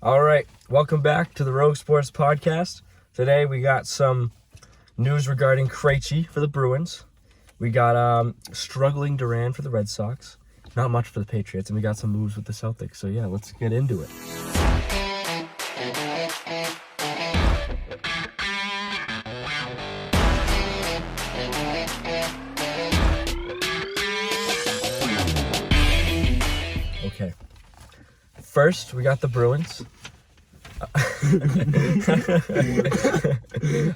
All right, welcome back to the Rogue Sports Podcast. Today we got some news regarding Krechi for the Bruins. We got struggling Duran for the Red Sox. Not much for the Patriots, and we got some moves with the Celtics. So yeah, let's get into it. Okay. First, we got the Bruins.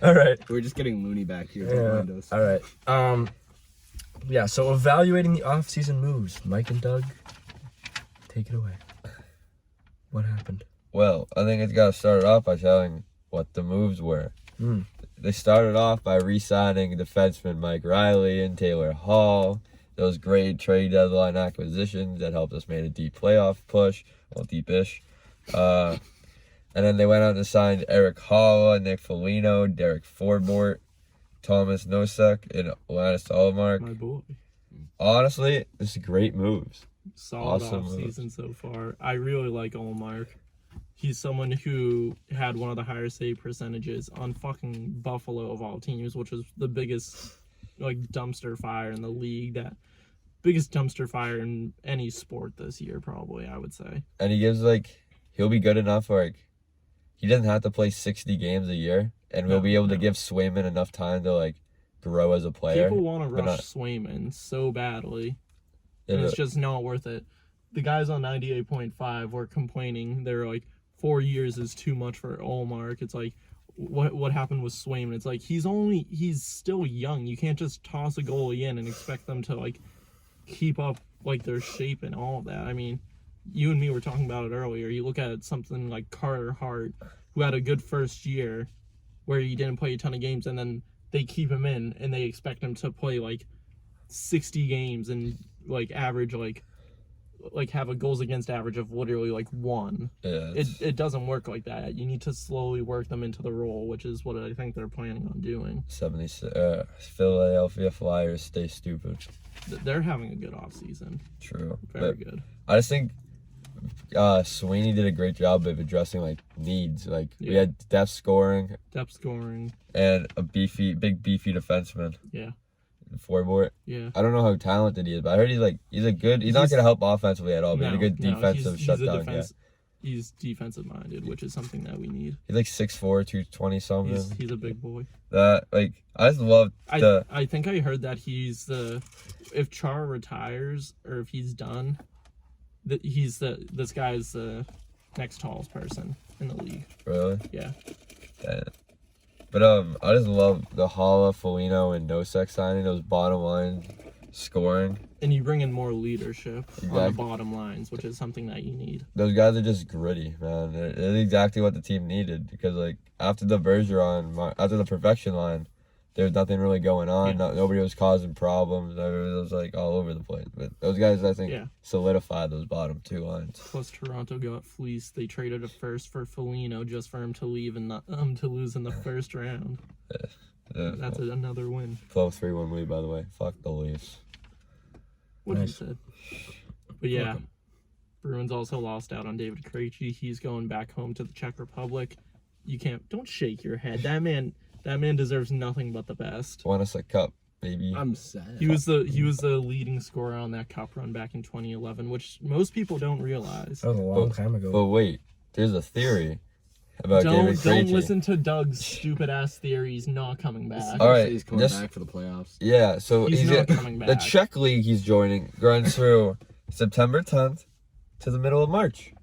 All right. We're just getting loony back here. Yeah. All right. Yeah, so evaluating the offseason moves. Mike and Doug, take it away. What happened? Well, I think it's got to start off by telling what the moves were. They started off by re-signing defenseman Mike Riley and Taylor Hall. Those great trade deadline acquisitions that helped us make a deep playoff push. Well, deep-ish. And then they went out and signed Eric Holla, Nick Foligno, Derek Forbort, Thomas Nosek, and Linus Ullmark. My boy. Honestly, this is great moves. Solid Awesome offseason so far. I really like Ullmark. He's someone who had one of the higher save percentages on fucking Buffalo of all teams, which was the biggest dumpster fire in the league. That biggest dumpster fire in any sport this year, probably, I would say. And he gives he'll be good enough for he doesn't have to play 60 games a year, and we'll be able to give Swayman enough time to grow as a player. People want to rush Swayman so badly, and it's just not worth it. The guys on 98.5 were complaining. They're 4 years is too much for Ullmark. It's what happened with Swayman? It's he's still young. You can't just toss a goalie in and expect them to keep up their shape and all of that. I mean, you and me were talking about it earlier. You look at something like Carter Hart, who had a good first year where he didn't play a ton of games, and then they keep him in and they expect him to play 60 games and average have a goals against average of literally 1. Yeah, it doesn't work like that. You need to slowly work them into the role, which is what I think they're planning on doing. Philadelphia Flyers stay stupid. They're having a good offseason. True. Very good. I just think Sweeney did a great job of addressing needs. We had depth scoring, and a big beefy defenseman. Yeah. Forbort. Yeah. I don't know how talented he is, but I heard he's a good. He's not gonna help offensively at all, but he's a good defensive shutdown. He's defensive minded, which is something that we need. He's 6'4", 220 something. He's a big boy. That I just love the. I think I heard that if Char retires or if he's done, that this guy's the next tallest person in the league. Really? Yeah. Yeah. But I just love the Holla, Foligno, and Nosek signing, those bottom line scoring. And you bring in more leadership on the bottom lines, which is something that you need. Those guys are just gritty, man. It's exactly what the team needed, because after the Bergeron, after the perfection line, there was nothing really going on. Yeah. Nobody was causing problems. It was all over the place. But those guys, I think, solidified those bottom two lines. Plus, Toronto got fleeced. They traded a first for Foligno just for him to leave and not to lose in the first round. That's another win. 12-3-1 lead, by the way. Fuck the Leafs. What he said. But yeah, Bruins also lost out on David Krechi. He's going back home to the Czech Republic. Don't shake your head. That man deserves nothing but the best. Won us a cup, baby. I'm sad. He was the leading scorer on that cup run back in 2011, which most people don't realize. That was a long time ago. But wait, there's a theory about David Krechi. Don't listen to Doug's stupid ass theory. He's not coming back. All right, he's coming back for the playoffs. Yeah, so he's not coming back. The Czech league he's joining runs through September 10th to the middle of March,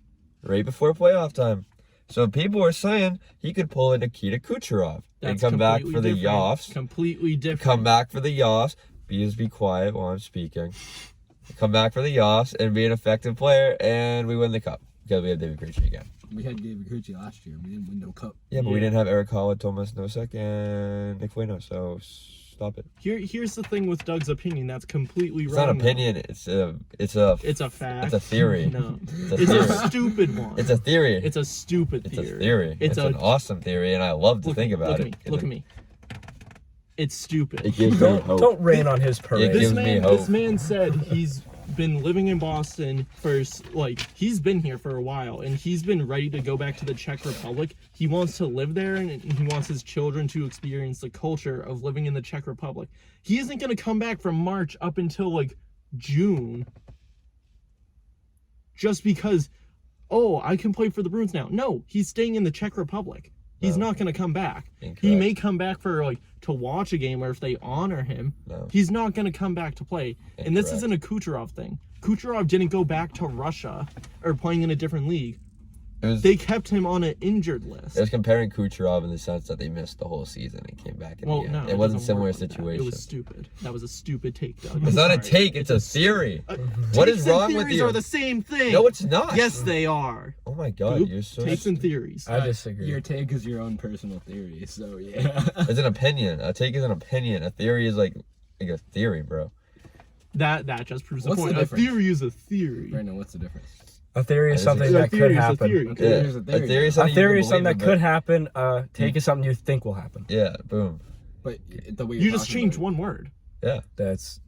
right before playoff time. So people are saying he could pull a Nikita Kucherov and come back for the Yoffs. Completely different. Come back for the Yoffs. Be quiet while I'm speaking. Come back for the Yoffs and be an effective player, and we win the cup because we have David Krechi again. We had David Krechi last year. We didn't win no cup. Yeah, but we didn't have Eric Holla, Thomas Nosek, and Nick Foligno, so stop it. Here's the thing with Doug's opinion. That's completely wrong. It's not an opinion. It's a fact. It's a theory. No, it's a stupid one. It's a theory. It's a stupid theory. It's a theory. It's an awesome theory, and I love to think about it. Look at me. It's stupid. It gives me hope. Don't rain on his parade. It gives me hope. This man said he's been living in Boston for, like, he's been here for a while, and he's been ready to go back to the Czech Republic. He wants to live there, and he wants his children to experience the culture of living in the Czech Republic. He isn't going to come back from March up until, like, June just because, oh, I can play for the Bruins now. No, he's staying in the Czech Republic. He's not going to come back. Incorrect. He may come back for, like, to watch a game or if they honor him. No. He's not going to come back to play. Incorrect. And this isn't a Kucherov thing. Kucherov didn't go back to Russia or playing in a different league. They kept him on an injured list. It was comparing Kucherov in the sense that they missed the whole season and came back in the end. No, it wasn't a doesn't similar work like that. situation. It was stupid. That was a stupid take, Doug. It's not a Sorry. take, it's a theory. What is Takes and wrong with theories you? are the same thing. No, it's not. Yes, they are. Oh my god, Boop. you're so... Takes and theories. I disagree. Your take is your own personal theory, so yeah. It's an opinion. A take is an opinion. A theory is like a theory, bro. That just proves the What's the point. A difference? theory is a theory. Brandon, what's the difference? A theory is something that could happen. Okay, Yeah. here's a A theory. theory is A something, theory you is something that believe could in, happen. Take is something you think will happen. but- Yeah, boom. But the way You you're just talking changed about one word. Yeah. It's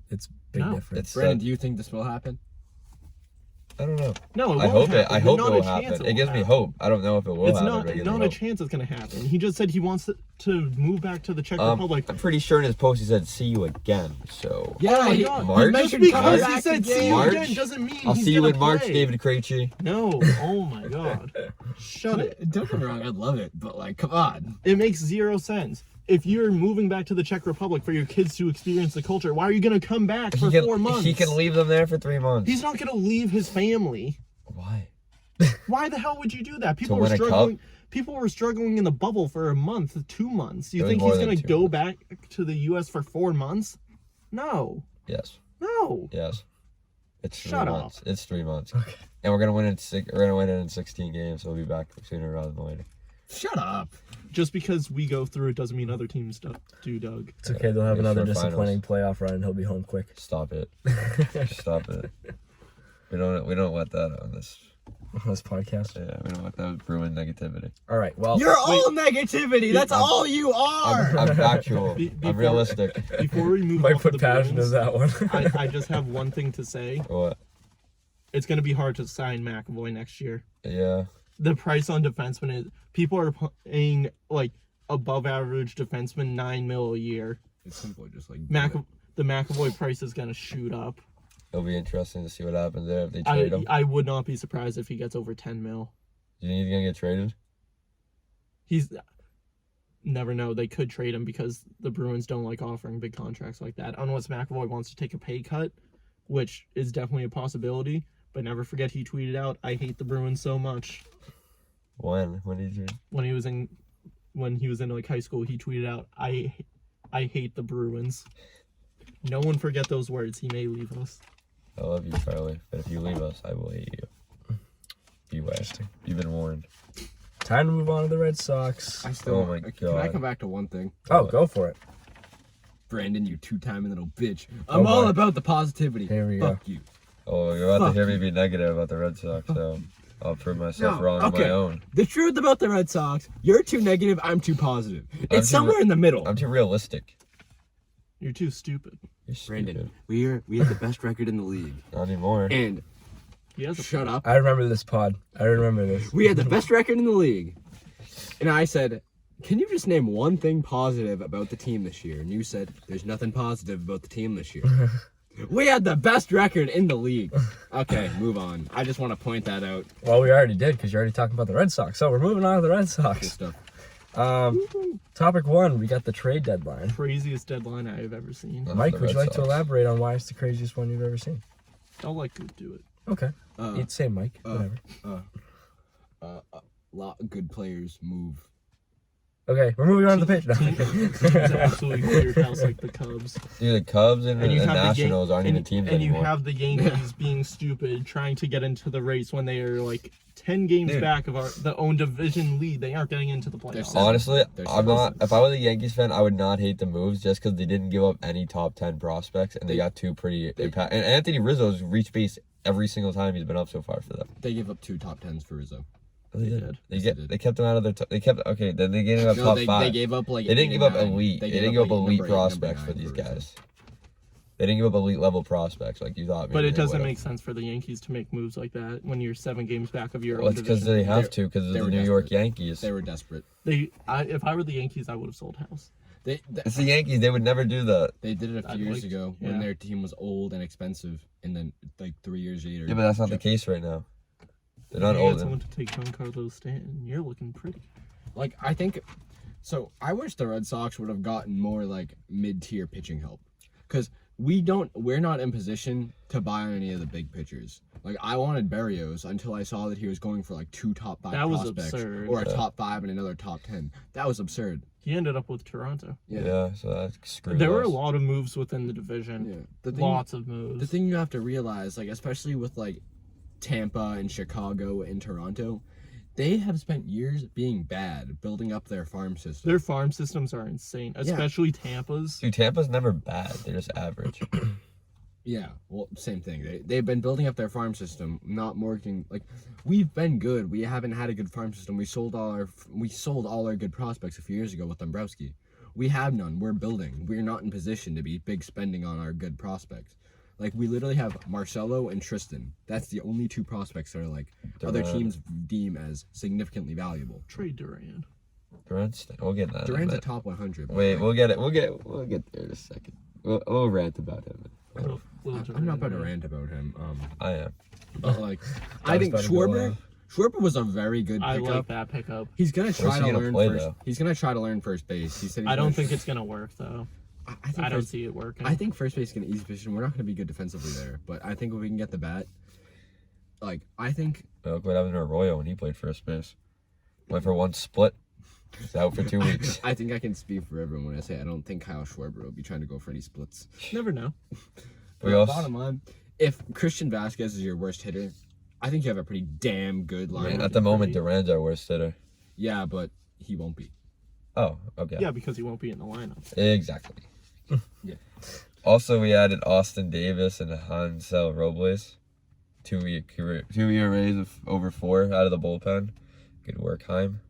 big No. difference. It's Brandon, do you think this will happen? I don't know. No, it I won't hope happen. I hope it Not a will chance happen. it It gives me happen. hope. I don't know if it will It's happen. not but it gives not me a hope. chance it's gonna happen. He just said he wants to move back to the Czech Republic. I'm pretty sure in his post he said, "See you again." So Yeah, Oh my God. March? Just March? because March? he said see you March? again doesn't mean I'll he's see you gonna in March, play. David Krechi. No, oh my god. Shut it. Don't get me wrong, I'd love it, but like, come on. It makes zero sense. If you're moving back to the Czech Republic for your kids to experience the culture, why are you gonna come back for 4 months? He can leave them there for 3 months. He's not gonna leave his family. Why? Why the hell would you do that? People To were win a struggling. People were struggling in the bubble for a month, 2 months. You It was think more he's than gonna 2 go months. back to the U.S. for 4 months? No, Yes. no. Yes. It's 3 Shut up. months. It's 3 months. Okay. And we're gonna win it. We're gonna win it in 16 games. So we'll be back sooner rather than later. Shut up. Just because we go through it doesn't mean other teams do, Doug. It's okay. They'll have Yes, another for disappointing playoff run, and he'll be home quick. Stop it. Stop it. We don't want that on this. This podcast. Yeah, we don't want that Bruin negativity. All right. Well, You're all negativity. That's all you are. I'm factual. I'm Before- realistic. Before we move might off of put the passion Bruins, in that one. I just have one thing to say. What? It's going to be hard to sign McAvoy next year. Yeah. The price on defensemen is people are paying like above average defensemen $9 million a year. It's simple, just like The McAvoy price is going to shoot up. It'll be interesting to see what happens there if they trade him. I would not be surprised if he gets over 10 mil. Do you think he's gonna get traded? He's never know. They could trade him because the Bruins don't like offering big contracts like that. Unless McAvoy wants to take a pay cut, which is definitely a possibility. But never forget he tweeted out, "I hate the Bruins so much." When did you? When he was in like high school, he tweeted out, I hate the Bruins." No one forget those words. He may leave us. I love you, Charlie, but if you leave us, I will hate you. Beware. You've been warned. Time to move on to the Red Sox. Oh my Can I God. come back to one thing? Oh, go for it. Brandon, you two-timing little bitch. Oh I'm all boy. about the positivity. Here we go. Fuck you. Oh, you're about to Fuck hear me be negative about the Red Sox, so I'll prove myself No, wrong on okay. my own. The truth about the Red Sox, you're too negative, I'm too positive. I'm It's somewhere in the middle. I'm too realistic. You're too stupid. You're stupid. Brandon, we have the best record in the league. Not anymore. And He has a shut up. I remember this pod. I remember this. We had the best record in the league. And I said, can you just name one thing positive about the team this year? And you said, there's nothing positive about the team this year. We had the best record in the league. Okay, move on. I just want to point that out. Well, we already did because you're already talking about the Red Sox. So we're moving on to the Red Good Sox. stuff. Topic 1, we got the trade deadline. craziest deadline I have ever seen. Mike, the would you Red like to Sox. elaborate on why it's the craziest one you've ever seen? I'll let Goop do it. Okay. You'd say Mike. Whatever. Lot of good players move. Okay, we're moving on to the page now. Teams absolutely cleared house like the Cubs. Dude, the Cubs and the you have Nationals aren't even and, teams and anymore. you have the Yankees being stupid, trying to get into the race when they are like 10 games Dude. back of the own division lead. They aren't getting into the playoffs. seven. Honestly, They're I'm not. supposed If I was a Yankees fan, I would not hate the moves just because they didn't give up any top 10 prospects and they got two pretty impact. And Anthony Rizzo's reached base every single time he's been up so far for them. They give up 2 top 10s for Rizzo. They did. They kept him out of their. They kept okay. Then they gave him up top 5. They gave up like They didn't 8 give and up 9. elite. They didn't give up elite prospects for these guys. They didn't give up elite level prospects like you thought. But maybe it they doesn't would've. make sense for the Yankees to make moves like that when you're 7 games back of your Well, own it's because division. they have to because of they the were New York desperate. Yankees. They were desperate. If I were the Yankees, I would have sold House. It's the Yankees. They would never do that. They did it a few years ago when yeah. their team was old and expensive, and then like 3 years later. Yeah, but that's not the case right now. They're not You old. got someone to take Giancarlo Stanton. You're looking pretty. Like I think, so I wish the Red Sox would have gotten more like mid-tier pitching help, because we're not in position to buy on any of the big pitchers. Like I wanted Berrios until I saw that he was going for like 2 top 5 That was prospects absurd. or a top 5 and another top 10. That was absurd. He ended up with Toronto. Yeah, so that's screwed. There were a us. lot of moves within the division. Yeah. Lots of moves. The thing you have to realize, like especially with like Tampa and Chicago and Toronto, they have spent years being bad, building up their farm system. Their farm systems are insane, especially Tampa's. Dude, Tampa's never bad. They're just average. Yeah, well, same thing. They've been building up their farm system, not marketing. Like, we've been good. We haven't had a good farm system. We sold all our good prospects a few years ago with Dombrowski. We have none. We're building. We're not in position to be big spending on our good prospects. Like, we literally have Marcelo and Tristan. That's the only 2 prospects that are like other Duran. teams deem as significantly valuable. Trade Duran. Duran's. We'll get that. in a Duran's a minute. top 100. Wait, we'll get it. We'll get there in a second. We'll rant about him. I'm not about to rant about him. I am. But like, I I was think about to go Schwarber was a very good I pickup. like that pickup. He's gonna try he to gonna learn play, first. though? He's gonna try to learn first base. He said. I don't think it's gonna work though. I think I don't first, see it working. I think first base is an easy position. We're not gonna be good defensively there, but I think if we can get the bat, like I think. Look what happened to Arroyo when he played first base. Went for 1 split. He's out for 2 weeks. I think I can speak for everyone when I say I don't think Kyle Schwarber will be trying to go for any splits. Never know. We also- Bottom line, if Christian Vasquez is your worst hitter, I think you have a pretty damn good I mean, lineup. at the moment, Duran's our worst hitter. Yeah, but he won't be. Oh, okay. Yeah, because he won't be in the lineup. Exactly. Yeah. Also, we added Austin Davis and Hansel Robles. 2-year raise of over 4 out of the bullpen. Good work, Heim.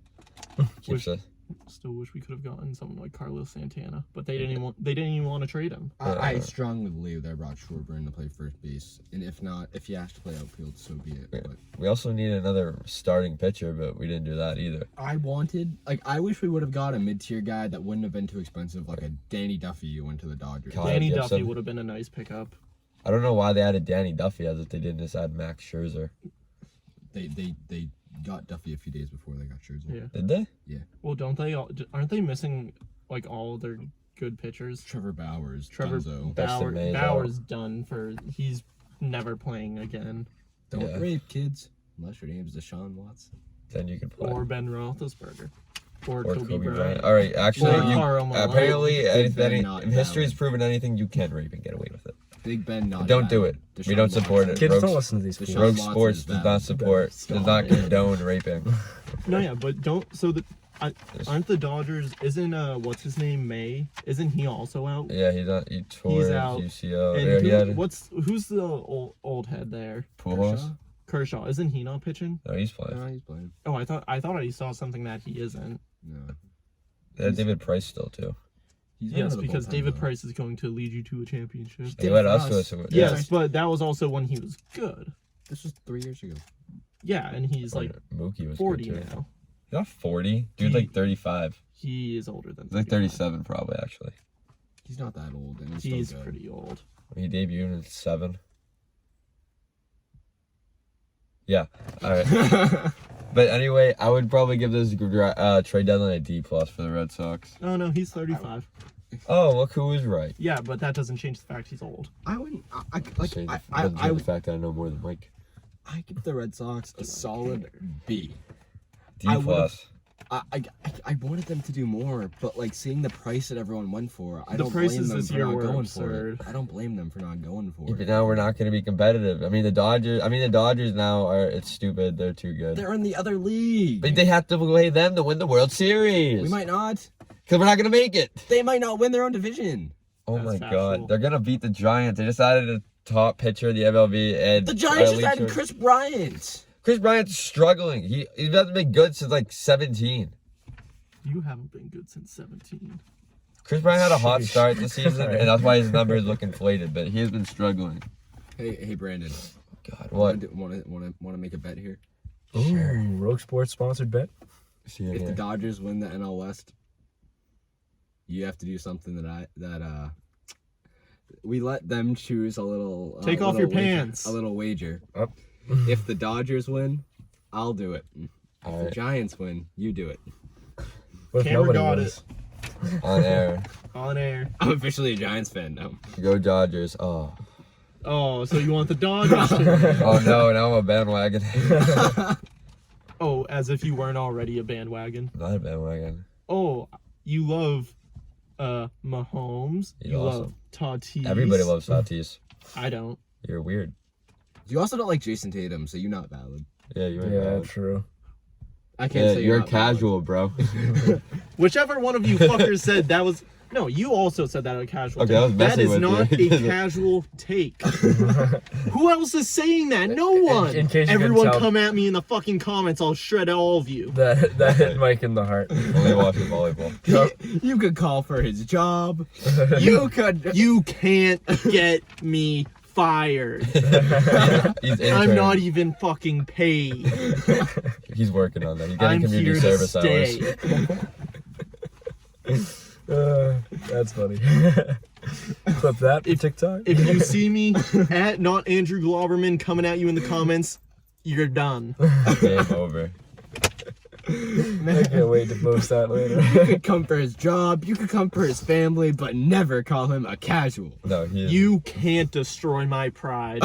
Keeps us. Still wish we could have gotten someone like Carlos Santana, but they didn't even want to trade him. I strongly believe they brought Schwarber in to play first base, and if not, if he has to play outfield, so be it. Yeah. But We also need another starting pitcher, but we didn't do that either. I wish we would have got a mid-tier guy that wouldn't have been too expensive, like a Danny Duffy who went to the Dodgers. Kyle Danny Gibson. Duffy would have been a nice pickup. I don't know why they added Danny Duffy as if they didn't just add Max Scherzer. They got Duffy a few days before they got Scherzer. Yeah. Did they? Well, aren't they missing like all their good pitchers? Trevor Bauers, Trevor Dunzo. Dustin May's Bauer's done for. He's never playing again. Don't Yeah. rape kids, unless your name's Deshaun Watson. Then you can play. Or Ben Roethlisberger. Or Or Kobe Bryant. Bryant. All right, actually, Or Carl Malone. apparently, Big Ben if not history's valid. proven anything, you can rape and get away with it. Big Ben not. Don't do valid. it. We don't support it. Kids Rogues- don't listen to these people. Deshaun Rogue Watson Sports is does valid. not support, does not condone raping. No, yeah, but don't. So aren't the Dodgers? Isn't what's his name May? Isn't he also out? Yeah, he tore He's his out. UCL. And Yeah, he had who's the old head there? Pujols. Kershaw. Isn't he not pitching? No, he's playing. No, he's playing. Oh, I thought I saw something that he isn't. No. They had David Price still too. He's Yes, out of the because bullpen, David though. Price is going to lead you to a championship. He Did led for us to us. a Yes, but that was also when he was good. This was 3 years ago. Yeah, and he's like Mookie was 40 good too. now. He's not 40. Dude's like 35. He is older than. He's like 37 probably actually. He's not that old, and he's, He's still good. pretty old. He debuted in 7. Yeah. All right. But anyway, I would probably give this trade deadline a D+ for the Red Sox. Oh no, he's 35. Oh, look who was right. Yeah, but that doesn't change the fact he's old. I wouldn't. Doesn't change the fact that I know more than Mike. I give the Red Sox a solid B. D+. I would've- I wanted them to do more, but like seeing the price that everyone went for, I The don't blame prices them this for year not were going absurd. for it. I don't blame them for not going for But it. now we're not going to be competitive. I mean, the Dodgers now it's stupid. They're too good. They're in the other league. But they have to play them to win the World Series. We might not. Because we're not going to make it. They might not win their own division. Oh That's my factual. God. They're going to beat the Giants. They just added a top pitcher of the MLB. And The Giants just Riley had Church. Chris Bryant. Chris Bryant's struggling. He hasn't been good since like 17. You haven't been good since 17. Chris Bryant had a hot Sheesh. start this season, and that's why his numbers look inflated. But he has been struggling. Hey, Brandon. God, what? Want to make a bet here? Ooh, Rogue Sports sponsored bet. See you If the here. Dodgers win the NL West, you have to do something that we let them choose a little. Take off your pants. A little wager. Up. If the Dodgers win, I'll do it. If All the right, Giants win, you do it. What if Camera nobody got wins? on air. On air. I'm officially a Giants fan now. Go Dodgers. Oh. Oh, so you want the Dodgers to win? Oh no, now I'm a bandwagon. Oh, as if you weren't already a bandwagon. Not a bandwagon. Oh, you love Mahomes. He's you awesome. love Tatis. Everybody loves Tatis. I don't. You're weird. You also don't like Jason Tatum, so you're not valid. Yeah, you're Yeah, valid. true. I can't Yeah, say you're not valid. casual, bro. Whichever one of you fuckers said that was. No, you also said that a casual Okay, I was take. That messing is with not you. a casual take. Who else is saying that? No one. in case you couldn't Everyone tell- come at me in the fucking comments. I'll shred all of you. That hit Mike in the heart. Only watching volleyball. You could call for his job. You could. You can't get me fired. He's I'm intern. not even fucking paid. He's working on that. He's I'm getting here community to service stay. hours. That's funny. Clip that for TikTok. If you see me at not Andrew Glauberman coming at you in the comments, you're done. Game over. I can't wait to post that later. You could come for his job. You could come for his family, but never call him a casual. No, he is. You can't destroy my pride.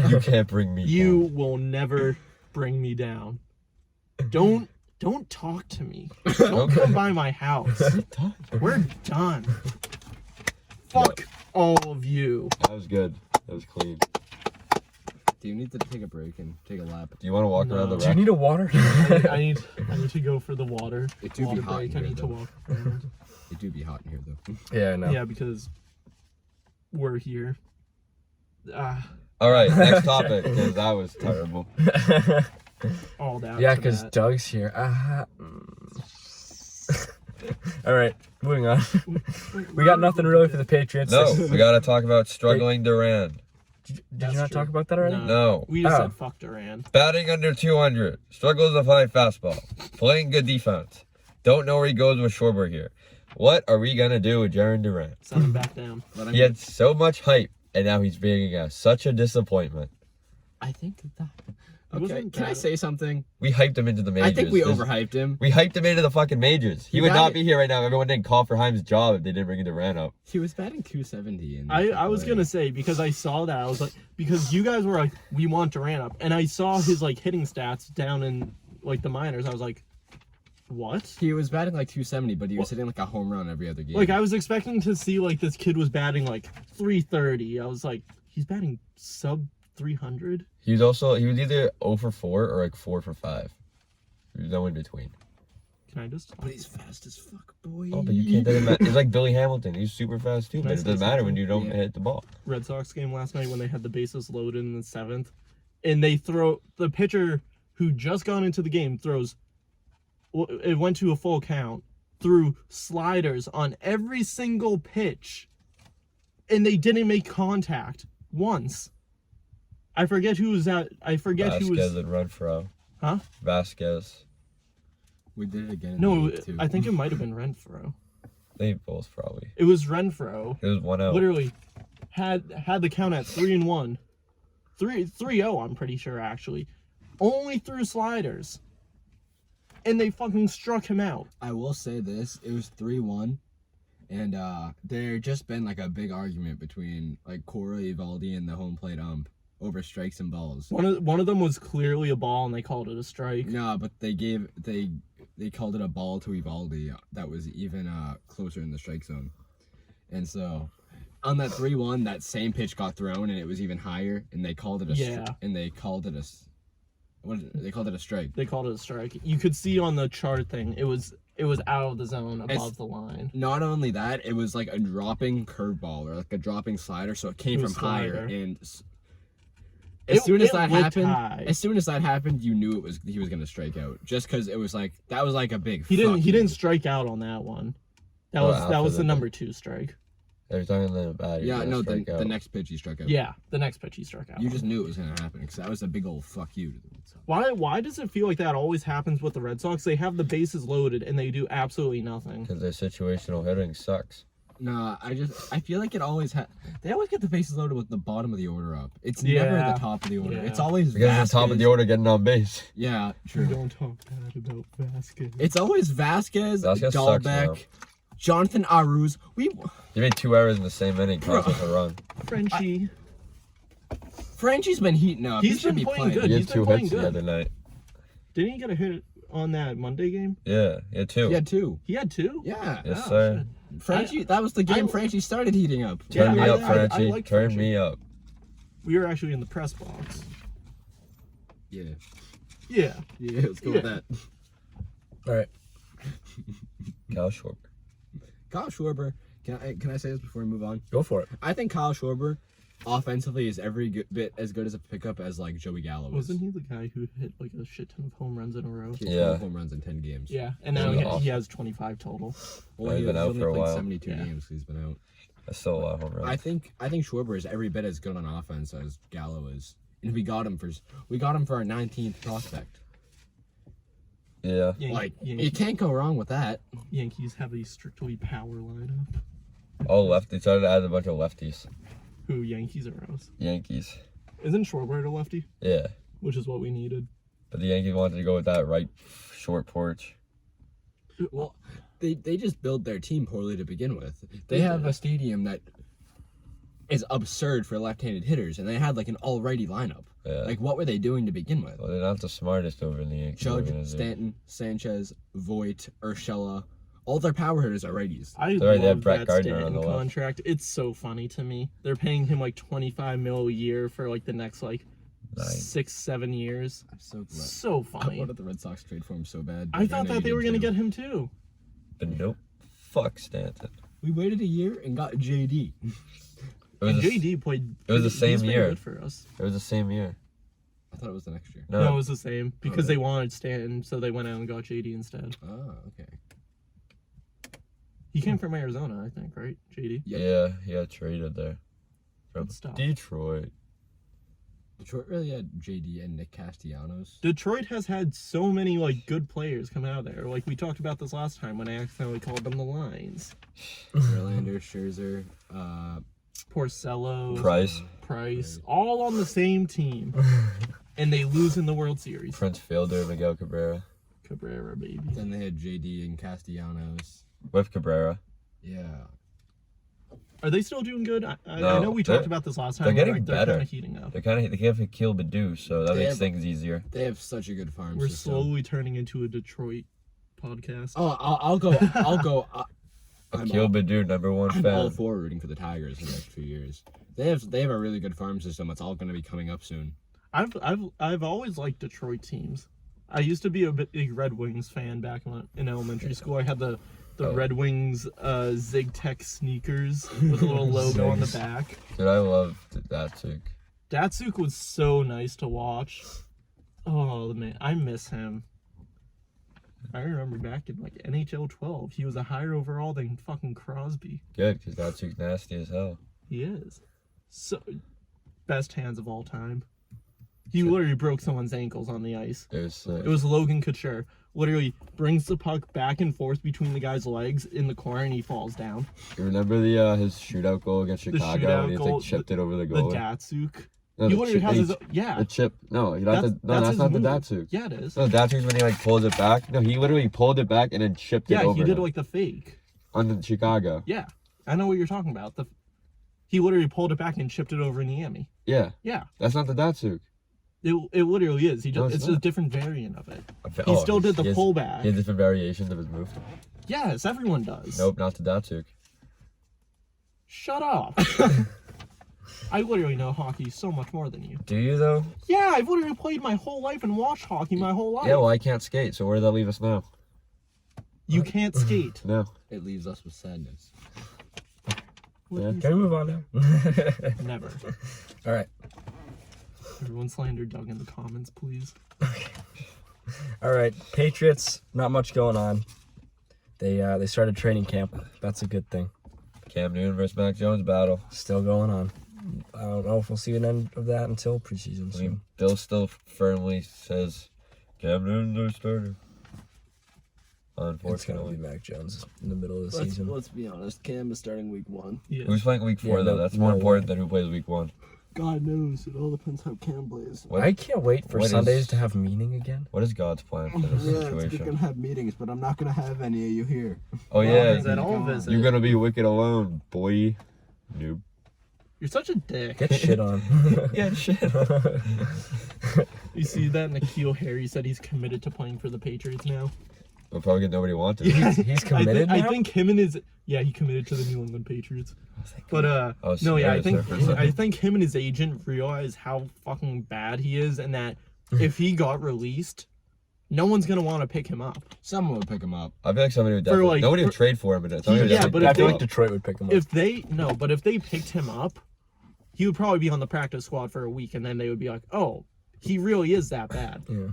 You can't bring me You will never bring me down. Don't talk to me. Don't come by my house. down. We're done. Fuck all of you. That was good. That was clean. Do you need to take a break and take a lap? Do you want to walk No. around the Do you rack? need a water? I need to go for the water. It do be Water hot in break. I here, need to though. walk around. It do be hot in here though. Yeah, I know. Yeah, because we're here. All right, next topic, because that was terrible. All that. Yeah, to because that. Doug's here. All right, moving on. We got nothing really for the Patriots. No, we got to talk about struggling Duran. Did That's you not true. talk about that already? No. We just Oh. said fuck Duran. Batting under 200. Struggles to find fastball. Playing good defense. Don't know where he goes with Schwarber here. What are we going to do with Jarren Durran? Send him back down. Let him He had so much hype, and now he's being such a disappointment. I think that. It Okay, wasn't can I bad. say something? We hyped him into the majors. I think we There's- overhyped him. We hyped him into the fucking majors. He He would not batted- be here right now if everyone didn't call for Heim's job if they didn't bring Durant up. He was batting 270. In I was AAA. gonna say, because I saw that, I was like, because you guys were like, we want Duran up, and I saw his like hitting stats down in like the minors. I was like, what? He was batting like 270, but he was hitting like a home run every other game. Like I was expecting to see like this kid was batting like 330. I was like, he's batting sub 300. He was either 0 for 4 or like 4 for 5. There's no in between. Can I just? But he's fast as fuck, boy. Oh, but you can't. Doesn't matter. It's like Billy Hamilton. He's super fast too, Can I but it say doesn't matter when something? you don't Yeah. hit the ball. Red Sox game last night when they had the bases loaded in the 7th, and they throw the pitcher who just got into the game throws. It went to a full count. Threw sliders on every single pitch, and they didn't make contact once. I forget who was at. I forget Vasquez who was. and Renfro. Huh? Vasquez. We did it again. in No, the league, too. I think it might have been Renfro. They both probably. It was Renfro. It was 1-0. Literally had the count at 3-1. 3-0, I'm pretty sure actually. Only threw sliders. And they fucking struck him out. I will say this: it was 3-1, and there just been like a big argument between like Corey Evaldi and the home plate ump over strikes and balls. One of them was clearly a ball and they called it a strike. No, but they called it a ball to Evaldi that was even closer in the strike zone, and so on that 3-1, that same pitch got thrown and it was even higher, and they called it a Yeah. they called it a they called it a strike. They called it a strike. You could see on the chart thing, it was out of the zone above It's- the line. Not only that, it was like a dropping curveball or like a dropping slider, so it came It from was higher. slider. And It- as soon as it that looked happened, high. you knew he was gonna strike out, just because it was like that was like a big. He fuck didn't you. strike out on that one. That Well, was after the the- number 2 strike. Every time the batter. Yeah, no, the out. next pitch he struck out. Yeah, the next pitch he struck out. You just knew it was gonna happen because that was a big old fuck you to the Red Sox. Why does it feel like that always happens with the Red Sox? They have the bases loaded and they do absolutely nothing. Because their situational hitting sucks. No, I feel like it always they always get the bases loaded with the bottom of the order up. It's never the top of the order. Yeah. It's always Because the top of the order getting on base. Yeah, We true. don't talk bad about Vasquez. It's always Vasquez, Vasquez sucks now. Dahlbeck, Jonathan Aruz. You made 2 errors in the same inning, cost us a run. Frenchie. Frenchie's been heating up. He's He should been be playing playing. good. He He's had been 2 playing hits the good. other night. Didn't he get a hit on that Monday game? Yeah, he had 2. He had 2. He had 2? Yeah. Yes, Oh, sir. shit. Frenchie, that was the game I- Frenchie started heating up. Turn Yeah, me up, I Frenchie. liked Turn Frenchie. me up. We were actually in the press box. Yeah. Yeah. Yeah, let's go with that. All right. Kyle Schwarber. Kyle Schwarber, can I say this before we move on? Go for it. I think Kyle Schwarber offensively is every bit as good as a pickup as like Joey Gallo is. Wasn't he the guy who hit like a shit ton of home runs in a row? He had Yeah. 12 home runs in 10 games. Yeah, and now Yeah, he awesome. has 25 total. Well, Yeah, he's he's been out only for a played while. 72 Yeah. games. He's been out. That's still a lot of home runs. I think Schwarber is every bit as good on offense as Gallo is, and we got him for our 19th prospect. Yeah. Like you Yankees, can't go wrong with that. Yankees have a strictly power lineup. Oh, lefty. Started to add a bunch of lefties. Who, Yankees or us? Yankees. Isn't Schwarber a lefty? Yeah. Which is what we needed. But the Yankees wanted to go with that right short porch. Well, they just build their team poorly to begin with. They have a stadium that is absurd for left-handed hitters, and they had like an all-righty lineup. Yeah. Like, what were they doing to begin with? Well, they're not the smartest over in the Yankees. Judge, organization. Stanton, Sanchez, Voit, Urshela, all their power hitters are righties. I Sorry, they have love Brett that Gardner on Stanton the left. contract. It's so funny to me. They're paying him like $25 million a year for like the next like 6-7 years. I'm so glad. So I funny. wanted the Red Sox trade for him so bad. I thought that they were gonna get him too. But nope. Fuck Stanton. We waited a year and got JD. It was And the- JD played. it was the he's same been year. good for us. It was the same year. I thought it was the next year. No, it No. was the same because they wanted Stanton, so they went out and got JD instead. Oh, okay. He came from Arizona, I think, right? JD. Yep. Yeah, he got traded there. From Good stuff. Detroit. Detroit really had JD and Nick Castellanos. Detroit has had so many like good players come out of there. Like we talked about this last time when I accidentally called them the Lions. Verlander, Scherzer, Porcello, Price. all on the same team, and they lose in the World Series. Prince Fielder, Miguel Cabrera. Cabrera, baby. then they had JD and Castellanos. With Cabrera. Yeah. Are they still doing good? I No, know we talked they're- about this last time. they're getting They're better. kind of heating up. They have Akil Badu, so that They makes have- things easier. They have such a good farm We're system. slowly turning into a Detroit podcast. Oh, I'll go. I'm Akil all, Badu, number one I'm all fan. for rooting for the Tigers in the next few years. They have a really good farm system. It's all going to be coming up soon. I've always liked Detroit teams. I used to be a big Red Wings fan back in elementary school. I had the Red Wings Zig Tech sneakers with a little logo on the back. Dude, I love Datsuk. Datsuk was so nice to watch. Oh man, I miss him. I remember back in like NHL 12, he was a higher overall than fucking Crosby. Good, because Datsuk's nasty as hell. He is. So best hands of all time. He literally broke someone's ankles on the ice. It was sick. It was Logan Couture. Literally brings the puck back and forth between the guy's legs in the corner and he falls down. You remember his shootout goal against Chicago shootout when he goal, like chipped it over the The goal? Datsuk. No, he the literally chip- has his the- yeah. The chip. No, That's that's his not the move. Datsuk. Yeah, it is. No, Datsuk's when he like pulls it back. No, he literally pulled it back and then chipped it Yeah, over he did him. like the fake. On the Chicago. Yeah, I know what you're talking about. He literally pulled it back and chipped it over Niemi. Yeah, Yeah, that's not the Datsuk. it literally is. No, it's It's not. a different variant of it. He He still did the pullback. He has different variations of his move. Yes, everyone does. Nope, not the Datsuk. Shut up. I literally know hockey so much more than you. Do you though? Yeah, I've literally played my whole life and watched hockey my whole life. Yeah, well I can't skate, so where does that leave us now? You can't skate. No. It leaves us with sadness. Yeah. Can we move on now? Never. All right. Everyone slander Doug in the comments, please. All right. Patriots, not much going on. They started training camp. That's a good thing. Cam Newton versus Mac Jones battle. Still going on. I don't know if we'll see an end of that until preseason. I So. mean, Bill still firmly says Cam Newton's our starter. It's gonna Unfortunately. be Mac Jones in the middle of the season. Let's be honest. Cam is starting week 1. Yeah. Who's playing week 4 Yeah, though? no- That's more no important way. than who plays week 1. God knows. It all depends how Cam plays. What- I can't wait for what Sundays is- to have meaning again. What is God's plan for this situation? have meetings, but I'm not gonna have any of you here. Oh Well, yeah, is that all visit? you're gonna be wicked alone, boy. Noob. You're such a dick. Get shit on. Yeah, shit. You see that N'Keal Harry said he's committed to playing for the Patriots now? We'll probably get nobody wanted. He's committed I now? think him and his he committed to the New England Patriots. But was no, yeah, I serious think there for a second. I think him and his agent realize how fucking bad he is, and that if he got released, no one's gonna want to pick him up. Someone would pick him up. I feel like somebody would definitely. like- Nobody would for- trade for him, but somebody would Yeah, definitely but I pick feel him like up. Detroit would pick him up. If they picked him up, he would probably be on the practice squad for a week, and then they would be like, oh, he really is that bad. Yeah.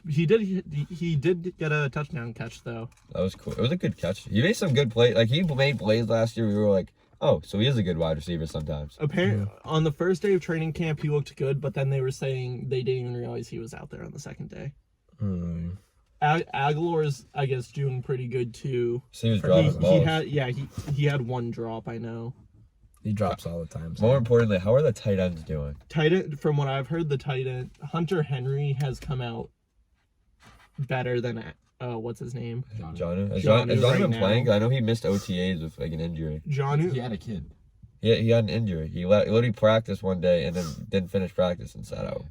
He did get a touchdown catch though. That was cool. It was a good catch. He made some good plays. Like he made plays last year. We were like, oh, so he is a good wide receiver sometimes. Apparently, on the first day of training camp, he looked good, but then they were saying they didn't even realize he was out there on the second day. Hmm. Aguilar's, I guess, doing pretty good too. So he was dropping balls. He had one drop, I know. He drops all the time. So. More importantly, how are the tight ends doing? Tight end, from what I've heard, the tight end Hunter Henry has come out better than what's his name? John, has John John is right been now. playing? I know he missed OTAs with like an injury. John. He had a kid. He had an injury. He literally practiced one day and then didn't finish practice and sat out.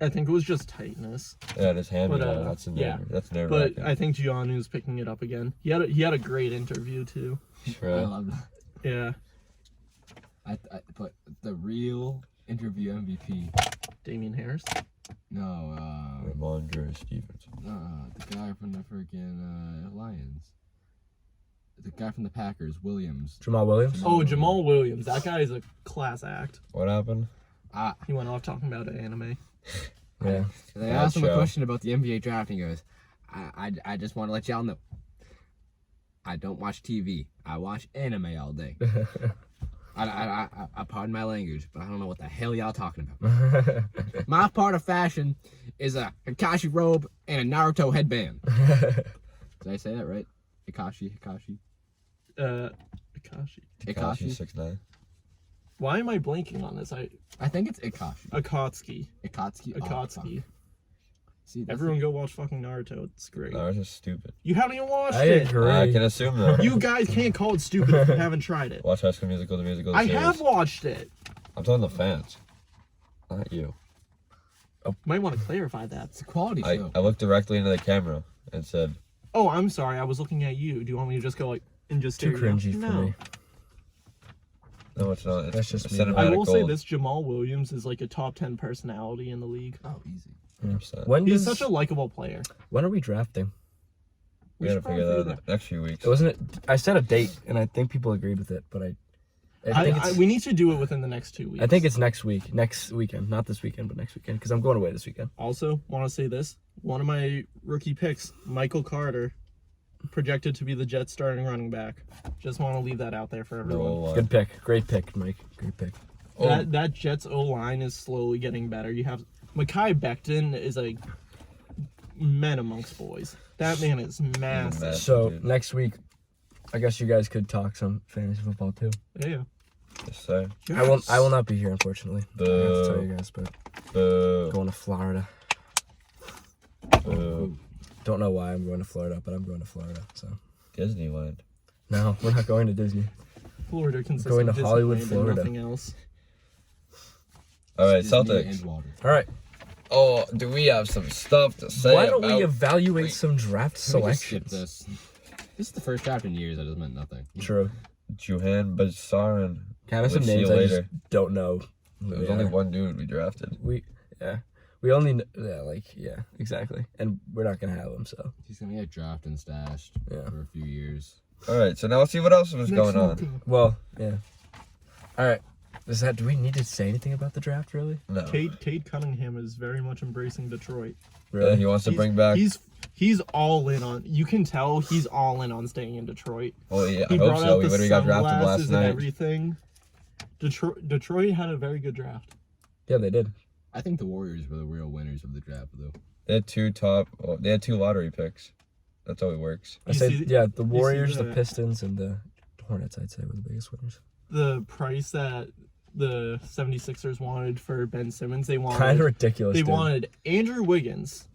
I think it was just tightness. Yeah, his hand. But, That's a yeah. nerve. That's nerve But wracking. I think Giannu's picking it up again. He had a great interview too. I love that. Yeah, But the real interview MVP. Damian Harris. No, Ramondre Stevenson. the guy from the freaking Lions. The guy from the Packers, Williams. Jamal Williams? Oh, Jamal Williams. That guy is a class act. What happened? He went off talking about anime. Yeah. They asked him a show. question about the NBA draft, and he goes, I just want to let y'all know. I don't watch TV. I watch anime all day. I pardon my language, but I don't know what the hell y'all talking about. My part of fashion is a Hikashi robe and a Naruto headband. Did I say that right? Hikashi. Akashi. Hikashi. 6'9". Why am I blanking on this? I think it's Ikashi. Akatsuki. Akatsuki. Oh, Akatsuki. fuck. See, that's Everyone go watch fucking Naruto. It's great. That was just stupid. You haven't even watched I it. agree. I can assume though. You guys can't call it stupid if you haven't tried it. Watch High School Musical, the musical. The I series. have watched it. I'm telling the fans, not you. Might want to clarify that. It's a quality show. I looked directly into the camera and said, Oh, I'm sorry. I was looking at you. Do you want me to just go like and just Too stare you cringy down? for me. "No, it's not. It's That's just me. cinematic I will say gold." this: Jamal Williams is like a top 10 personality in the league. Oh, easy. 100%. When He's does, such a likable player. when are we drafting? We gotta should figure probably that out next few weeks. Wasn't it? I set a date, and I think people agreed with it, but I think it's, We need to do it within the next 2 weeks. I think it's next weekend, not this weekend, but next weekend, because I'm going away this weekend. Also, want to say this: one of my rookie picks, Michael Carter, projected to be the Jets starting running back. Just want to leave that out there for everyone. No, Good pick, great pick, Mike. Great pick. That Jets O line is slowly getting better. You have Mekhi Becton is a man amongst boys. That man is massive. Massive, So dude. next week, I guess you guys could talk some fantasy football too. Yeah. Just say, I will not be here, unfortunately. I have to tell you guys, but boo, going to Florida. boo. Don't know why I'm going to Florida, but I'm going to Florida. So Disneyland. no, we're not going to Disney. Florida consists Going of to Hollywood, Disneyland and Florida. nothing else. All right, Disney Celtics. and water. All right, Oh, do we have some stuff to say why don't about? we evaluate some draft Can we just skip selections? this? This is the first draft in years that has meant nothing. True. Juhan Basaran. Kind of some We'll see names you I just later. don't know. who There was they only are. one dude we drafted. We only exactly, and we're not gonna have him. So He's gonna get drafted and stashed for a few years. All right, so now let's see what else was going on. well, yeah. All right, Do we need to say anything about the draft, really? No. Cade Cunningham is very much embracing Detroit. Yeah, he wants to bring back. He's all in on. You can tell he's all in on staying in Detroit. Oh yeah, He I hope brought so. out We the literally got drafted sunglasses last and night. everything. Detroit had a very good draft. Yeah, they did. I think the Warriors were the real winners of the draft, though. They had two lottery picks. That's how it works. The Warriors, the the- Pistons, and the Hornets, I'd say, were the biggest winners. The price that the 76ers wanted for Ben Simmons, they wanted Kind of ridiculous. They dude. wanted Andrew Wiggins,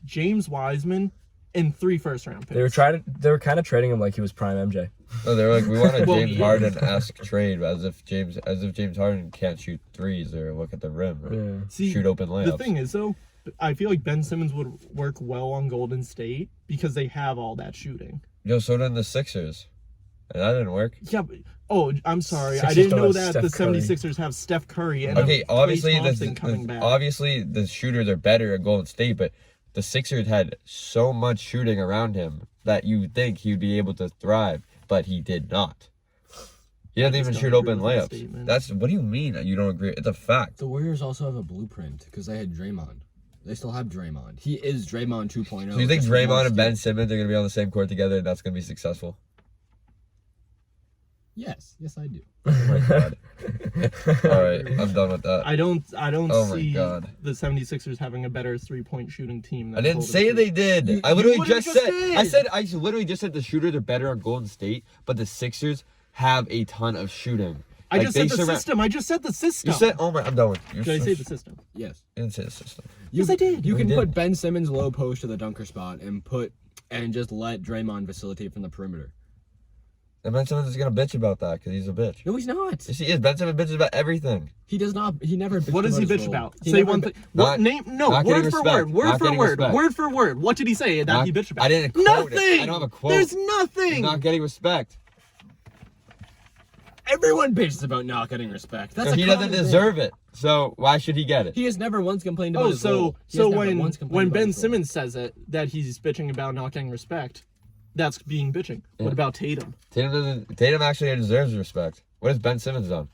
James Wiseman, and 3 first-round picks. They were kind of trading him like he was prime MJ. No, they were like, we want a Well, James yeah. Harden-esque trade, as if James Harden can't shoot threes or look at the rim or Yeah. See, shoot open layups. the thing is, though, I feel like Ben Simmons would work well on Golden State because they have all that shooting. Yo, so did the Sixers, and that didn't work. Yeah, but, I'm sorry. I Sixers didn't don't know have that the Steph Curry. 76ers have Steph Curry and Okay, obviously Klay Thompson coming back. obviously the shooters are better at Golden State, but the Sixers had so much shooting around him that you would think he'd be able to thrive, but he did not. He doesn't even just shoot don't agree open with that layups. statement. What do you mean you don't agree? It's a fact. The Warriors also have a blueprint because they had Draymond. They still have Draymond. He is Draymond 2.0. So you think just with more Draymond and Ben skill. Simmons are going to be on the same court together and that's going to be successful? Yes, I do. Oh my god. All right, I'm done with that. I don't Oh my see God. the 76ers having a better 3-point shooting team than I didn't Golden say State. they did. You- I literally you just literally said. just I literally just said the shooters are better on Golden State, but the Sixers have a ton of shooting. I Like, just they said the surround- system. I just said the system. You said, oh my, I'm done with you. Did I say the system? Yes. You didn't say the system. Yes, I did. You We can did. put Ben Simmons low post to the dunker spot and just let Draymond facilitate from the perimeter. And Ben Simmons is gonna bitch about that because he's a bitch. No, he's not. Yes, he is. Ben Simmons bitches about everything. He does not. He never. Bitched What does he his bitch role. about? He Say never one bi- thing. What Not- name? No, not getting word for respect. word. Word Not for getting word. respect. Word for word. What did he say that he bitched about? I didn't quote Nothing. it. I don't have a quote. There's nothing. Not getting respect. Everyone bitches about not getting respect. That's So a he doesn't common thing. deserve it. So why should he get it? He has never once complained about Oh, his role. He so has never when once complained when about Ben his role. Simmons says it that he's bitching about not getting respect, that's being bitching. Yeah. What about Tatum? Tatum actually deserves respect. What has Ben Simmons done?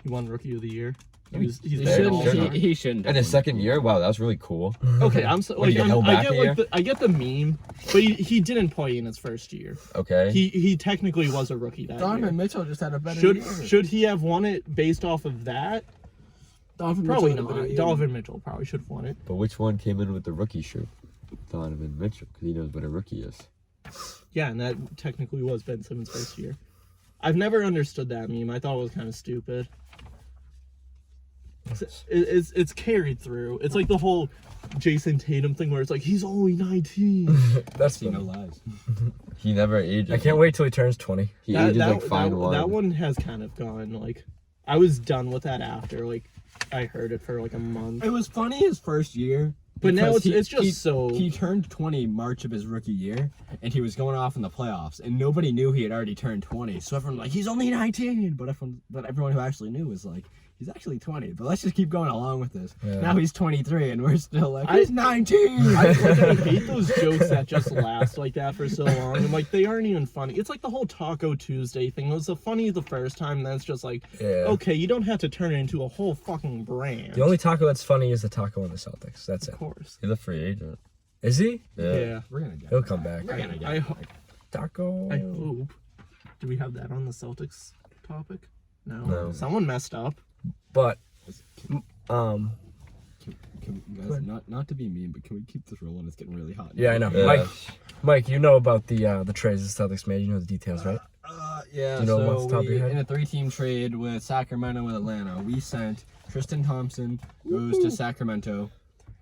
He won Rookie of the Year. He's He there shouldn't- all shouldn't- time. He shouldn't. In have his won. second year? Wow, that's really cool. Okay, I'm so What, do you get held back a year? I get the meme, but he didn't play in his first year. Okay. He technically was a rookie that Donovan year. Mitchell just had a better year. Should he have won it based off of that? Donovan Probably Mitchell had a better not. year. Donovan Mitchell probably should have won it. But which one came in with the rookie shirt? Donovan Mitchell, because he knows what a rookie is. Yeah, and that technically was Ben Simmons' first year. I've never understood that meme. I thought it was kind of stupid. It's carried through. It's like the whole Jason Tatum thing where it's like he's only 19. That's See, no funny. lies. He never ages. I can't wait till he turns 20. He ages like fine wine. that one has kind of gone like I was done with that after like I heard it for like a month. It was funny his first year. But now because it's just so He turned 20 March of his rookie year, and he was going off in the playoffs, and nobody knew he had already turned 20. So everyone was like, he's only 19. But everyone who actually knew was like, he's actually 20. But let's just keep going along with this. Yeah. Now he's 23, and we're still like, he's 19. I hate those jokes that just last like that for so long. I'm like, they aren't even funny. It's like the whole Taco Tuesday thing. It was funny the first time, then it's just like, Yeah. okay, you don't have to turn it into a whole fucking brand. The only taco that's funny is the taco in the Celtics. That's it. Of course. He's a free agent. Is he? Yeah. We're gonna get He'll him come back. We're gonna get I him hope. back. Taco. I hope. Do we have that on the Celtics topic? No. Someone messed up. But, Can, guys, not to be mean, but can we keep this rolling? It's getting really hot. yeah, I know. Yeah. Mike, you know about the trades the Celtics made. You know the details, right? Yeah, Do you know what's the top of your head? in a 3-team trade with Sacramento and Atlanta, we sent Tristan Thompson goes to Sacramento.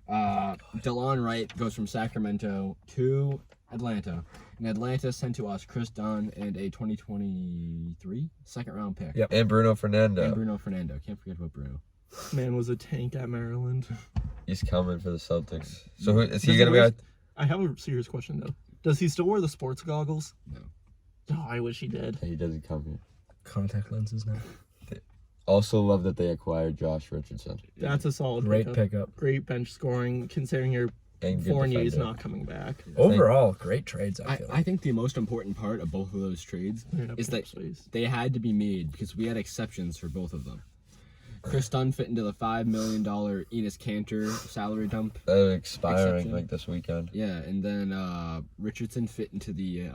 DeLon Wright goes from Sacramento to Atlanta. And Atlanta sent to us Chris Dunn and a 2023 second-round pick. Yep. And Bruno Fernando. And Bruno Fernando. Can't forget about Bruno. Man was a tank at Maryland. He's coming for the Celtics. So who, is Does he going to be wear- our... I have a serious question though. Does he still wear the sports goggles? No. Oh, I wish he did. He doesn't come here. Contact lenses now. Also love that they acquired Josh Richardson. That's a solid Great pickup. Great bench scoring considering you're And good Fournier's defender. not coming back. Overall, great trades, I feel I think the most important part of both of those trades is that they had to be made because we had exceptions for both of them. Chris Dunn fit into the $5 million Enos Cantor salary dump. Expiring Exception. like this weekend. Yeah, and then Richardson fit into the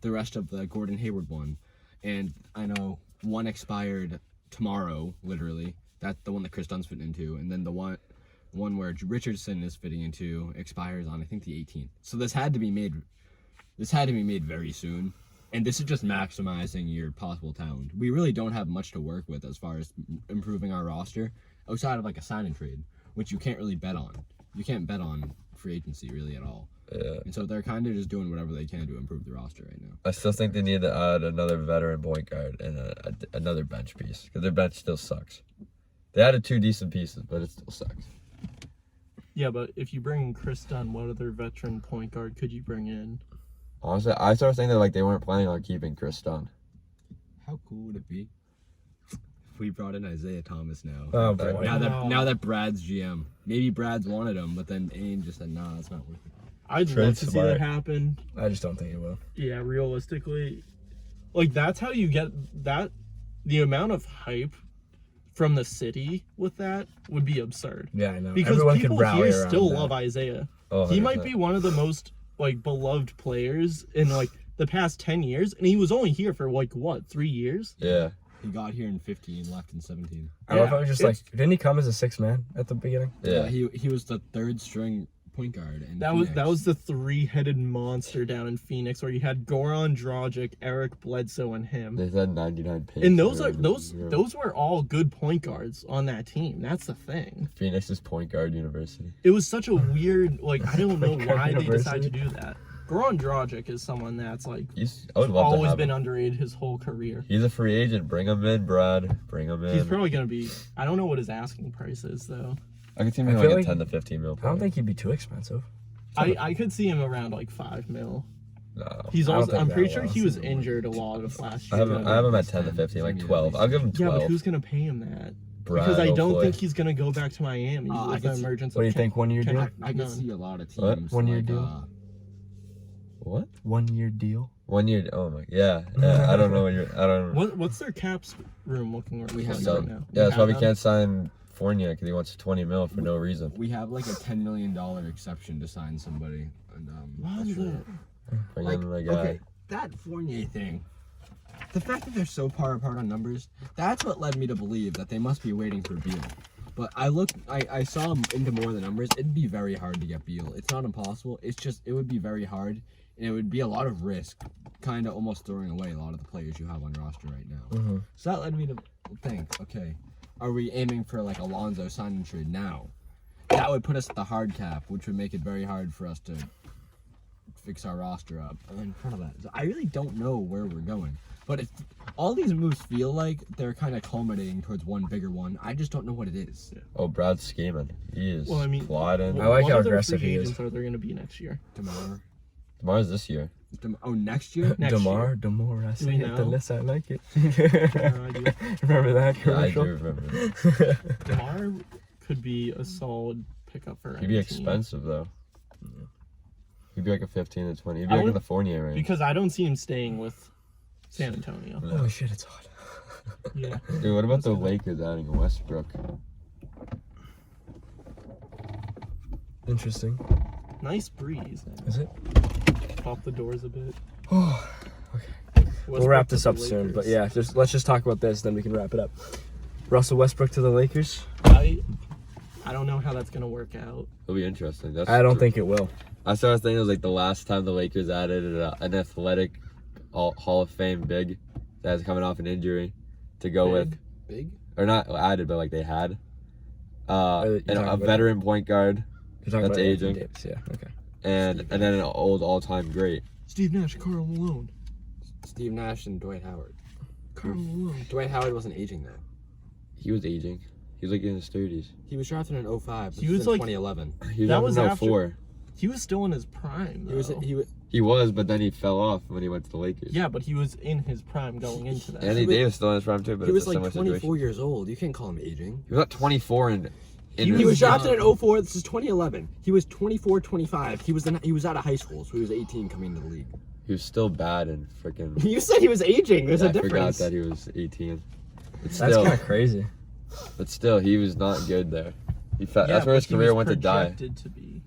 rest of the Gordon Hayward one. And I know one expired tomorrow, literally. That's the one that Chris Dunn's fitting into. And then the one where Richardson is fitting into expires on, I think, the 18th. So this had to be made very soon. And this is just maximizing your possible talent. We really don't have much to work with as far as improving our roster outside of like a sign and trade, which you can't really bet on. You can't bet on free agency really at all. Yeah. And so they're kind of just doing whatever they can to improve the roster right now. I still think they need to add another veteran point guard and another bench piece because their bench still sucks. They added 2 decent pieces, but it still sucks. Yeah, but if you bring in Chris Dunn, what other veteran point guard could you bring in? Honestly, I started thinking that like they weren't planning on keeping Chris Dunn. How cool would it be if we brought in Isaiah Thomas now? Oh, boy. Now that Brad's GM. Maybe Brad's wanted him, but then Aiden just said, nah, it's not worth it. I'd Trade love to see smart. that happen. I just don't think it will. Yeah, realistically, like that's how you get that. The amount of hype from the city with that would be absurd. Yeah, I know. Because Everyone people could rally here around still that. love Isaiah. Oh, He might 100%. be one of the most like beloved players in like the past 10 years, and he was only here for like what 3 years. Yeah. He got here in 15, left in 17. I love Yeah, how it was just it's- like, didn't he come as a 6th man at the beginning? Yeah. He was the 3rd string point guard. In That Phoenix. was the 3-headed monster down in Phoenix, where you had Goran Dragic, Eric Bledsoe, and him. They had 99 pace. And those were all good point guards on that team. That's the thing. Phoenix's point guard university. It was such a weird, like, I don't know Point guard why they decided to university. do that. Goran Dragic is someone that's like I would love to always have been him. underrated his whole career. He's a free agent. Bring him in, Brad. Bring him in. He's probably gonna be. I don't know what his asking price is though. I could see him I like feel a like- 10 to 15 mil. I don't think he'd be too expensive. I could see him around like $5 million. No. He's I don't also. think I'm that pretty sure well. he was injured a lot of last I year. have him at 10 to 15, like 12. I'll give him Yeah, 12. but who's gonna pay him that? Brad, Because I don't hopefully. think he's gonna go back to Miami I with could the see- emergence. What do you of think, 1-year deal? Kendrick I can Nunn. see a lot of What? teams. 1-year like, deal? What? 1-year deal. 1 year? Oh my. Yeah. I don't know what you're. I don't know. What's their caps room looking like We have right So, now? yeah, that's why we have can't sign Fournier because he wants 20 mil for no reason. We have like a $10 million exception to sign somebody. And, What that's is sure. it? Bring Like, in the guy. okay, that Fournier thing. The fact that they're so far apart on numbers, that's what led me to believe that they must be waiting for Beal. But I saw him into more of the numbers. It'd be very hard to get Beal. It's not impossible. It's just, it would be very hard. And it would be a lot of risk, kind of almost throwing away a lot of the players you have on roster right now. Mm-hmm. So that led me to think, okay, are we aiming for like Alonzo sign and trade now? That would put us at the hard cap, which would make it very hard for us to fix our roster up. And in front of that, so I really don't know where we're going. But if all these moves feel like they're kind of culminating towards one bigger one, I just don't know what it is. Oh, Brad's scheming. He is Well, I mean, plotting. I like what how other aggressive free he is. agents are there going to be next year? Tomorrow. Tomorrow's this year. Next year? Next Demar, year. Demar, I Do say we it, the know? less I like it. No idea. Remember that Yeah, I commercial? do remember. DeMar could be a solid pickup for He'd be any team. expensive though. He'd be like a 15 to 20. He'd be I like in would- the Fournier range. Because I don't see him staying with San Antonio. Holy shit, it's hot. Yeah. Dude, what about the Lakers adding Westbrook? Interesting. Nice breeze. Is it? Pop the doors a bit. Oh, we'll wrap this up soon, but yeah, let's just talk about this, then we can wrap it up. Russell Westbrook to the Lakers? I don't know how that's gonna work out. It'll be interesting. That's I don't think it will. I started thinking it was like the last time the Lakers added an athletic Hall of Fame big that's coming off an injury to go with, Big? or not added, but like they had you're talking a about- veteran point guard You're talking That's about Anthony aging. Davis, yeah, okay. and then an old all-time great. Steve Nash, Karl Malone. Steve Nash and Dwight Howard. Karl Malone. Dwight Howard wasn't aging though. He was aging. He was like in his 30s. He was drafted in 05. He This was in like- 2011. He was That up was in after- 04. He was still in his prime, though. He was But then he fell off when he went to the Lakers. Yeah, but he was in his prime going into that. Anthony Davis still in his prime too, but he it's was a like similar 24 situation. years old. You can't call him aging. He was not 24 and He was drafted in 04. This is 2011. He was 24, 25. He was out of high school, so he was 18 coming into the league. He was still bad and freaking. You said he was aging. There's a I forgot difference. that he was 18. But That's still, kind of crazy. but still, he was not good there. That's where his career went to die. To be.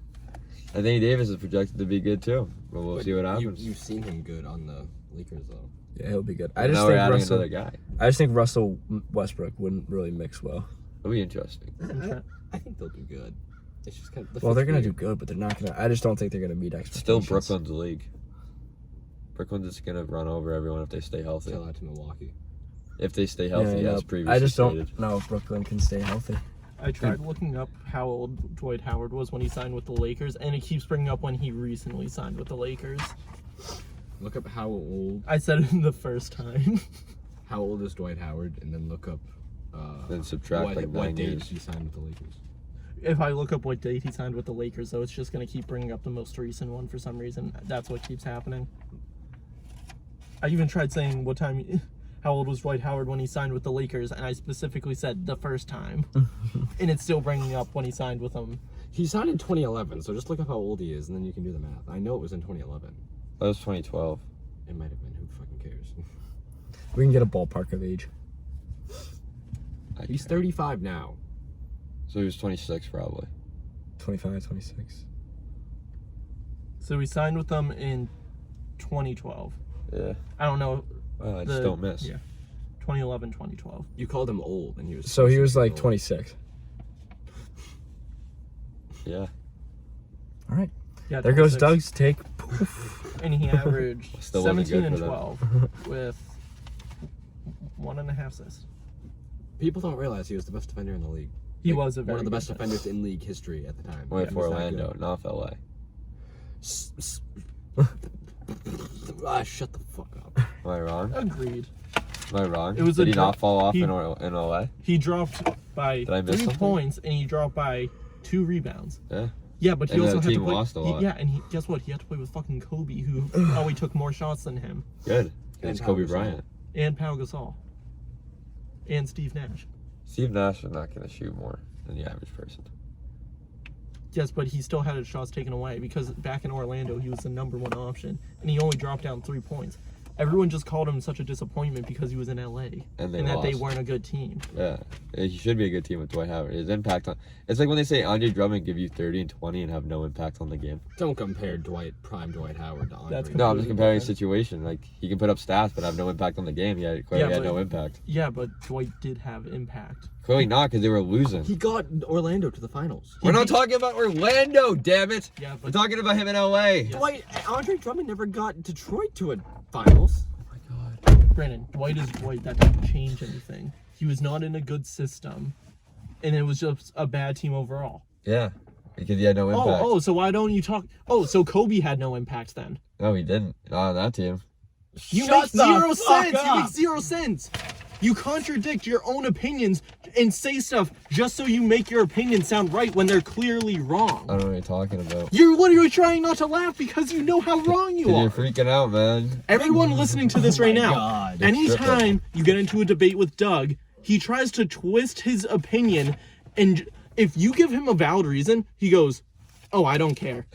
Anthony Davis is projected to be good too. But we'll see what happens. You've seen him good on the Lakers though. Yeah, he'll be good. Now we're adding another guy. I just think Russell Westbrook wouldn't really mix well. It'll be interesting. I think they'll do good. It's just kind of Well, they're gonna do good, but they're not gonna. I just don't think they're gonna meet expectations. Still Brooklyn's league. Brooklyn's just gonna run over everyone if they stay healthy. Tell that to Milwaukee. If they stay healthy, Yeah, as previously I just stated. don't know if Brooklyn can stay healthy. I tried looking up how old Dwight Howard was when he signed with the Lakers, and it keeps bringing up when he recently signed with the Lakers. Look up how old. I said it the first time. How old is Dwight Howard, and then look up. Then subtract like 9 date years. he signed with the Lakers. If I look up what date he signed with the Lakers, though, it's just going to keep bringing up the most recent one for some reason. That's what keeps happening. I even tried saying how old was Dwight Howard when he signed with the Lakers, and I specifically said the first time. And it's still bringing up when he signed with them. He signed in 2011, so just look up how old he is, and then you can do the math. I know it was in 2011. That was 2012. It might have been. Who fucking cares? We can get a ballpark of age. He's 35 now. So he was 26 probably. 25, 26. So he signed with them in 2012. Yeah. I don't know. Well, I just don't miss. Yeah. 2011, 2012. You called him old, and he was. So he was 26 like years old. 26. Yeah. All right. Yeah, There goes 26. Doug's take. And he averaged Still wasn't 17 good and for them. 12 with 1.5 assists. People don't realize he was the best defender in the league. He was a one very of the good best defender. defenders in league history at the time. Went He for was that Orlando, good. not for LA. Shut the fuck up. Am I wrong? Agreed. Am I wrong? It was Did a he not fall off he- in LA? He dropped by Did I miss 3 something? points, and he dropped by 2 rebounds. Yeah. Yeah, but he And also the had to team play. lost a lot. Yeah, and guess what? He had to play with fucking Kobe, who probably took more shots than him, Good. It's And Kobe Pau Gasol. Bryant. and Pau Gasol, and Steve Nash. Steve Nash is not going to shoot more than the average person. Yes, but he still had his shots taken away because back in Orlando, he was the #1 option, and he only dropped down 3 points. Everyone just called him such a disappointment because he was in LA And they that they lost. weren't a good team. Yeah. He should be a good team with Dwight Howard. His impact on. It's like when they say Andre Drummond give you 30 and 20 and have no impact on the game. Don't compare prime Dwight Howard to Andre. That's No, I'm Completely just comparing different. situation. Like, he can put up stats but have no impact on the game. He clearly had but- no impact. Yeah, but Dwight did have impact. Clearly not because they were losing. He got Orlando to the finals. We're not talking about Orlando, damn it! Yeah, We're but talking about him in LA. Andre Drummond never got Detroit to a finals. Oh my god. Brandon, Dwight is Dwight. That didn't change anything. He was not in a good system, and it was just a bad team overall. Yeah. Because he had no impact. So why don't you talk? Oh, so Kobe had no impact then. No, he didn't. Not on that team. You Shut make the 0 fuck cents. You up. make 0 cents. You contradict your own opinions and say stuff just so you make your opinion sound right when they're clearly wrong. I don't know what you're talking about. You're literally trying not to laugh because you know how wrong you You're are. freaking out, man. Everyone listening to this right now, God. anytime you get into a debate with Doug, he tries to twist his opinion, and if you give him a valid reason, he goes, "Oh, I don't care.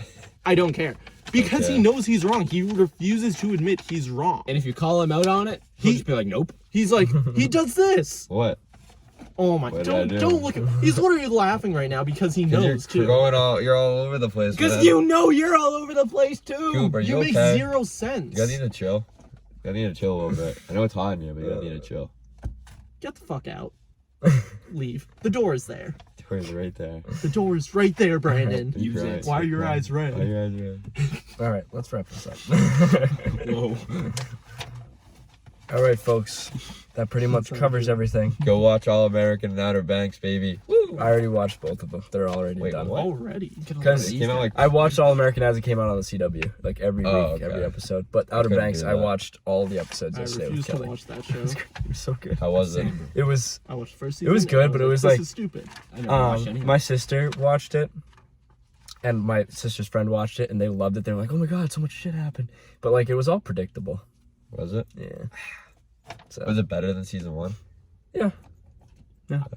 I don't care." Because he Okay. knows he's wrong. He refuses to admit he's wrong. And if you call him out on it, he'll just be like, nope. He's like, he does this. What? Oh my! What did I do? Don't look at. He's literally laughing right now because he You're knows too. you're all over the place. Because man. you know you're all over the place too. Coop, are you You make okay? 0 cents. You gotta need to chill. You gotta need to chill a little bit. I know it's hot in here, but you gotta need to chill. Get the fuck out. Leave. The door is there. Door's right there. The door is right there, Brandon. You Use cry. it. Why are your eyes Why are red? your eyes red? All right, let's wrap this up. Whoa. All right, folks. That pretty much covers everything. Go watch All American and Outer Banks, baby. I already watched both of them. They're already Wait, done. what? Already. Because It came out like I watched All American as it came out on the CW, like every week, Oh, okay. every episode. But Outer couldn't Banks, do I that. watched all the episodes I yesterday refuse with to Kelly. watch that show. It was so good. how was it? It was. I watched the first It was season, good, and but it was this like- is stupid. I never watched any of My sister watched it, and my sister's friend watched it, and they loved it. They were like, "Oh my god, so much shit happened!" But like, it was all predictable. Was it? Yeah. So Was it better than season 1? yeah,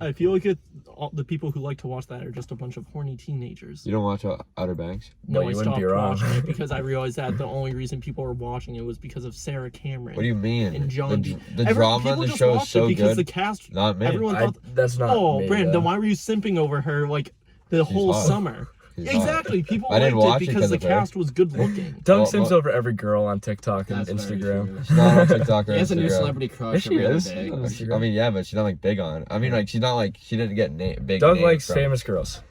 I feel like all the people who like to watch that are just a bunch of horny teenagers. You don't watch Outer Banks? No, Well, I you wouldn't stopped be wrong. watching it because I realized that the only reason people were watching it was because of Sarah Cameron. What do you mean? And John D. The drama in the show is so because good. the cast, Not me. everyone thought, That's not. oh, me, Brandon, then why were you simping over her like the whole hot. summer? She's hot. Exactly, people I didn't liked watch it it because 'cause the of her. cast was good looking. Doug Well, sims well- over every girl on TikTok and That's very Instagram. true. She's not on TikTok or He has a new Instagram. celebrity crush Yes, she every other is. day. Instagram. I mean, yeah, but she's not like big on. I mean, like she's not like she didn't get big. Doug names likes from- famous girls.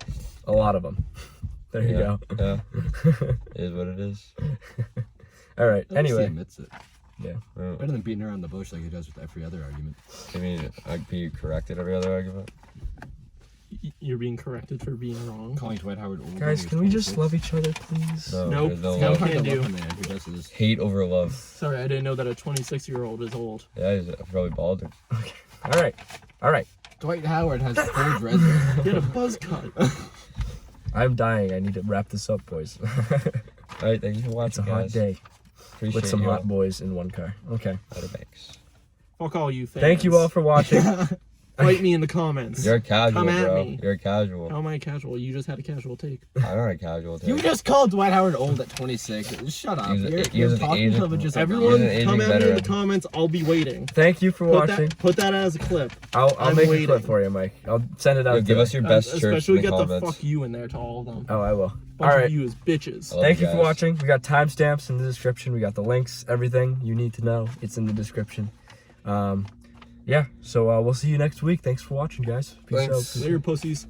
A lot of them. There you Yeah, go. yeah. It is what it is. All right. At least he Anyway, admits it. Oh, Better than beating around the bush like he does with every other argument. I mean, I'd be corrected every other argument. You're being corrected for being wrong. Calling Dwight Howard old. guys, can we just love each other, please? No, Nope. there's no No. love. Hard to Can't love do. a man who does this. Hate over love. Sorry, I didn't know that a 26-year-old is old. Yeah, he's probably balding. All right. All right. Dwight Howard has full dreads. Get a buzz cut. I'm dying. I need to wrap this up, boys. All right, thank you for It's watching, a hot guys. day Appreciate with some you hot all. boys in one car. Okay. Outer Banks. Fuck all you fans. Thank you all for watching. Fight me in the comments. You're a casual, Come at bro. me. You're a casual. How am I casual? You just had a casual take. I'm not a casual. You Too. just called Dwight Howard old at 26. Shut up. He's a- You're, he's you're an talking agent. to him just Everyone, He's an come aging at me in the veteran. comments. I'll be waiting. Thank you for watching. Put that as a clip. I'll I'm make a waiting. clip for you, Mike. I'll send it out. Yo, give today. us your best church in Especially the get the comments. fuck you in there to all of them. Oh, I will. Bunch All right. of you as bitches. I love Thank you guys. for watching. We got timestamps in the description. We got the links, everything you need to know. It's in the description. Yeah, so we'll see you next week. Thanks for watching, guys. Peace Thanks. out. Later, pussies.